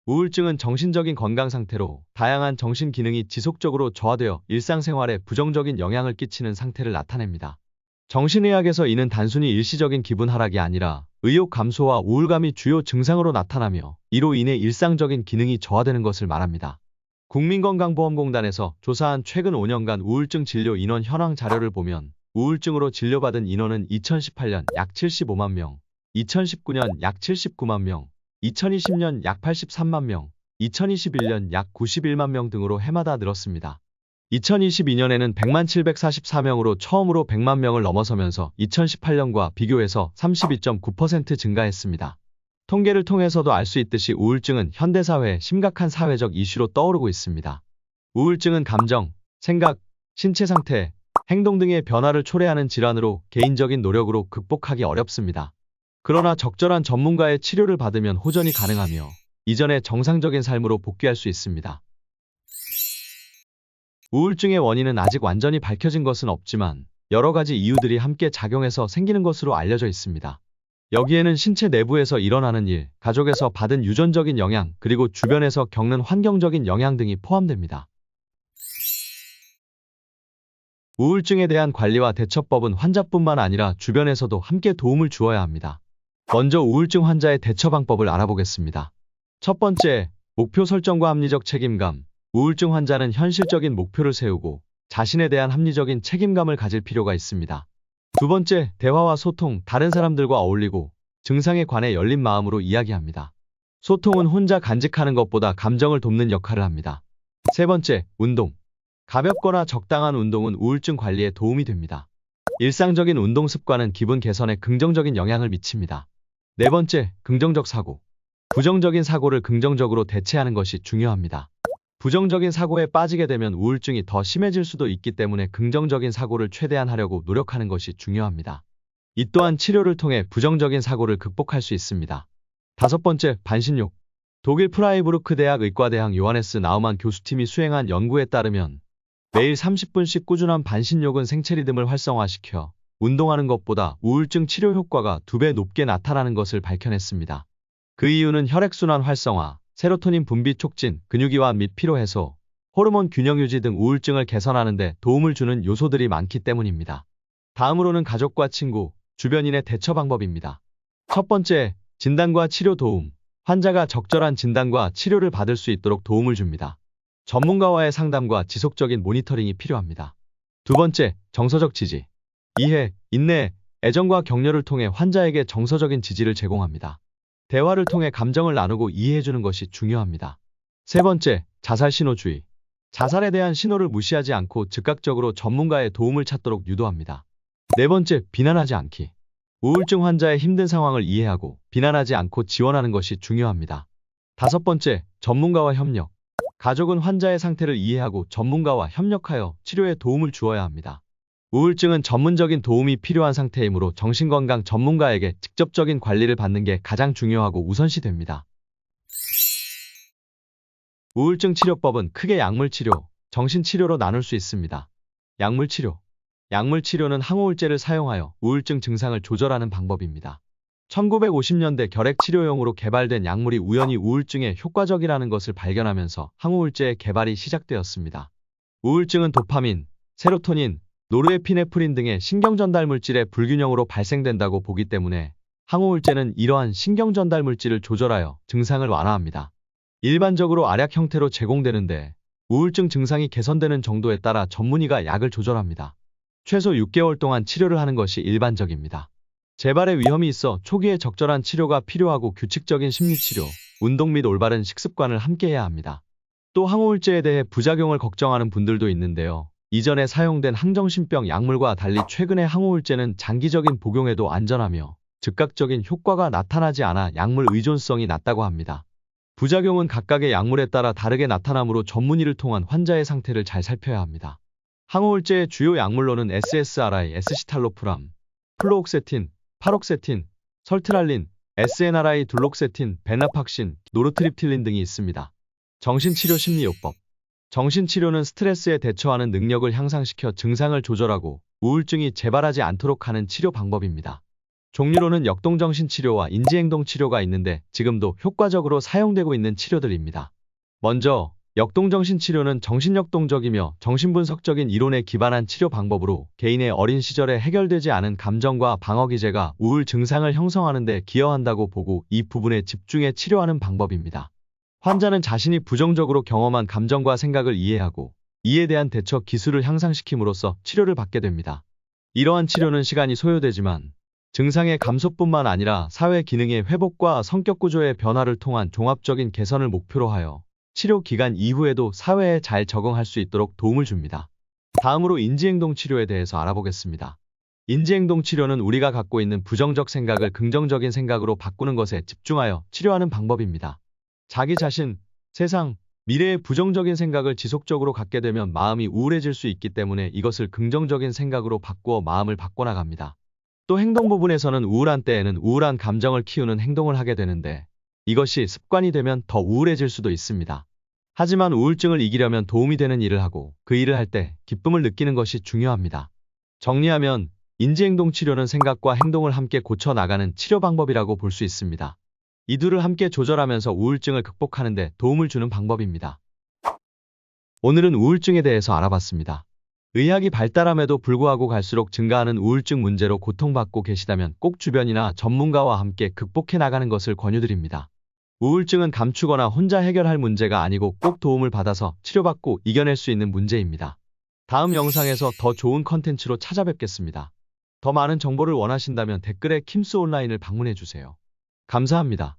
우울증은 정신적인 건강 상태로 다양한 정신 기능이 지속적으로 저하되어 일상생활에 부정적인 영향을 끼치는 상태를 나타냅니다. 정신의학에서 이는 단순히 일시적인 기분 하락이 아니라 의욕 감소와 우울감이 주요 증상으로 나타나며 이로 인해 일상적인 기능이 저하되는 것을 말합니다. 국민건강보험공단에서 조사한 최근 5년간 우울증 진료 인원 현황 자료를 보면 우울증으로 진료받은 인원은 2018년 약 75만 명, 2019년 약 79만 명, 2020년 약 83만 명, 2021년 약 91만 명 등으로 해마다 늘었습니다. 2022년에는 100만 744명으로 처음으로 100만 명을 넘어서면서 2018년과 비교해서 32.9% 증가했습니다. 통계를 통해서도 알 수 있듯이 우울증은 현대사회의 심각한 사회적 이슈로 떠오르고 있습니다. 우울증은 감정, 생각, 신체 상태, 행동 등의 변화를 초래하는 질환으로 개인적인 노력으로 극복하기 어렵습니다. 그러나 적절한 전문가의 치료를 받으면 호전이 가능하며 이전의 정상적인 삶으로 복귀할 수 있습니다. 우울증의 원인은 아직 완전히 밝혀진 것은 없지만 여러 가지 이유들이 함께 작용해서 생기는 것으로 알려져 있습니다. 여기에는 신체 내부에서 일어나는 일, 가족에서 받은 유전적인 영향, 그리고 주변에서 겪는 환경적인 영향 등이 포함됩니다. 우울증에 대한 관리와 대처법은 환자뿐만 아니라 주변에서도 함께 도움을 주어야 합니다. 먼저 우울증 환자의 대처 방법을 알아보겠습니다. 첫 번째, 목표 설정과 합리적 책임감. 우울증 환자는 현실적인 목표를 세우고 자신에 대한 합리적인 책임감을 가질 필요가 있습니다. 두 번째, 대화와 소통. 다른 사람들과 어울리고 증상에 관해 열린 마음으로 이야기합니다. 소통은 혼자 간직하는 것보다 감정을 돕는 역할을 합니다. 세 번째, 운동. 가볍거나 적당한 운동은 우울증 관리에 도움이 됩니다. 일상적인 운동 습관은 기분 개선에 긍정적인 영향을 미칩니다. 네 번째, 긍정적 사고. 부정적인 사고를 긍정적으로 대체하는 것이 중요합니다. 부정적인 사고에 빠지게 되면 우울증이 더 심해질 수도 있기 때문에 긍정적인 사고를 최대한 하려고 노력하는 것이 중요합니다. 이 또한 치료를 통해 부정적인 사고를 극복할 수 있습니다. 다섯 번째, 반신욕. 독일 프라이부르크 대학 의과대학 요하네스 나우만 교수팀이 수행한 연구에 따르면 매일 30분씩 꾸준한 반신욕은 생체 리듬을 활성화시켜 운동하는 것보다 우울증 치료 효과가 2배 높게 나타나는 것을 밝혀냈습니다. 그 이유는 혈액순환 활성화, 세로토닌 분비 촉진, 근육이완 및 피로 해소, 호르몬 균형 유지 등 우울증을 개선하는 데 도움을 주는 요소들이 많기 때문입니다. 다음으로는 가족과 친구, 주변인의 대처 방법입니다. 첫 번째, 진단과 치료 도움. 환자가 적절한 진단과 치료를 받을 수 있도록 도움을 줍니다. 전문가와의 상담과 지속적인 모니터링이 필요합니다. 두 번째, 정서적 지지. 이해, 인내, 애정과 격려를 통해 환자에게 정서적인 지지를 제공합니다. 대화를 통해 감정을 나누고 이해해주는 것이 중요합니다. 세 번째, 자살 신호주의. 자살에 대한 신호를 무시하지 않고 즉각적으로 전문가의 도움을 찾도록 유도합니다. 네 번째, 비난하지 않기. 우울증 환자의 힘든 상황을 이해하고 비난하지 않고 지원하는 것이 중요합니다. 다섯 번째, 전문가와 협력. 가족은 환자의 상태를 이해하고 전문가와 협력하여 치료에 도움을 주어야 합니다. 우울증은 전문적인 도움이 필요한 상태이므로 정신건강 전문가에게 직접적인 관리를 받는 게 가장 중요하고 우선시됩니다. 우울증 치료법은 크게 약물치료, 정신치료로 나눌 수 있습니다. 약물치료. 약물치료는 항우울제를 사용하여 우울증 증상을 조절하는 방법입니다. 1950년대 결핵치료용으로 개발된 약물이 우연히 우울증에 효과적이라는 것을 발견하면서 항우울제의 개발이 시작되었습니다. 우울증은 도파민, 세로토닌, 노르에피네프린 등의 신경전달물질의 불균형으로 발생된다고 보기 때문에 항우울제는 이러한 신경전달물질을 조절하여 증상을 완화합니다. 일반적으로 알약 형태로 제공되는데 우울증 증상이 개선되는 정도에 따라 전문의가 약을 조절합니다. 최소 6개월 동안 치료를 하는 것이 일반적입니다. 재발의 위험이 있어 초기에 적절한 치료가 필요하고 규칙적인 심리치료, 운동 및 올바른 식습관을 함께 해야 합니다. 또 항우울제에 대해 부작용을 걱정하는 분들도 있는데요. 이전에 사용된 항정신병 약물과 달리 최근의 항우울제는 장기적인 복용에도 안전하며 즉각적인 효과가 나타나지 않아 약물 의존성이 낮다고 합니다. 부작용은 각각의 약물에 따라 다르게 나타나므로 전문의를 통한 환자의 상태를 잘 살펴야 합니다. 항우울제의 주요 약물로는 SSRI, 에스시탈로프람, 플로옥세틴, 파록세틴, 설트랄린, SNRI, 둘록세틴, 베나팍신, 노르트립틸린 등이 있습니다. 정신치료 심리요법. 정신치료는 스트레스에 대처하는 능력을 향상시켜 증상을 조절하고 우울증이 재발하지 않도록 하는 치료 방법입니다. 종류로는 역동정신치료와 인지행동치료가 있는데 지금도 효과적으로 사용되고 있는 치료들입니다. 먼저 역동정신치료는 정신역동적이며 정신분석적인 이론에 기반한 치료 방법으로 개인의 어린 시절에 해결되지 않은 감정과 방어기제가 우울 증상을 형성하는 데 기여한다고 보고 이 부분에 집중해 치료하는 방법입니다. 환자는 자신이 부정적으로 경험한 감정과 생각을 이해하고 이에 대한 대처 기술을 향상시킴으로써 치료를 받게 됩니다. 이러한 치료는 시간이 소요되지만 증상의 감소뿐만 아니라 사회 기능의 회복과 성격 구조의 변화를 통한 종합적인 개선을 목표로 하여 치료 기간 이후에도 사회에 잘 적응할 수 있도록 도움을 줍니다. 다음으로 인지행동 치료에 대해서 알아보겠습니다. 인지행동 치료는 우리가 갖고 있는 부정적 생각을 긍정적인 생각으로 바꾸는 것에 집중하여 치료하는 방법입니다. 자기 자신, 세상, 미래의 부정적인 생각을 지속적으로 갖게 되면 마음이 우울해질 수 있기 때문에 이것을 긍정적인 생각으로 바꾸어 마음을 바꿔나갑니다. 또 행동 부분에서는 우울한 때에는 우울한 감정을 키우는 행동을 하게 되는데 이것이 습관이 되면 더 우울해질 수도 있습니다. 하지만 우울증을 이기려면 도움이 되는 일을 하고 그 일을 할 때 기쁨을 느끼는 것이 중요합니다. 정리하면 인지행동 치료는 생각과 행동을 함께 고쳐나가는 치료 방법이라고 볼 수 있습니다. 이 둘을 함께 조절하면서 우울증을 극복하는 데 도움을 주는 방법입니다. 오늘은 우울증에 대해서 알아봤습니다. 의학이 발달함에도 불구하고 갈수록 증가하는 우울증 문제로 고통받고 계시다면 꼭 주변이나 전문가와 함께 극복해 나가는 것을 권유드립니다. 우울증은 감추거나 혼자 해결할 문제가 아니고 꼭 도움을 받아서 치료받고 이겨낼 수 있는 문제입니다. 다음 영상에서 더 좋은 컨텐츠로 찾아뵙겠습니다. 더 많은 정보를 원하신다면 댓글에 킴스온라인을 방문해주세요. 감사합니다.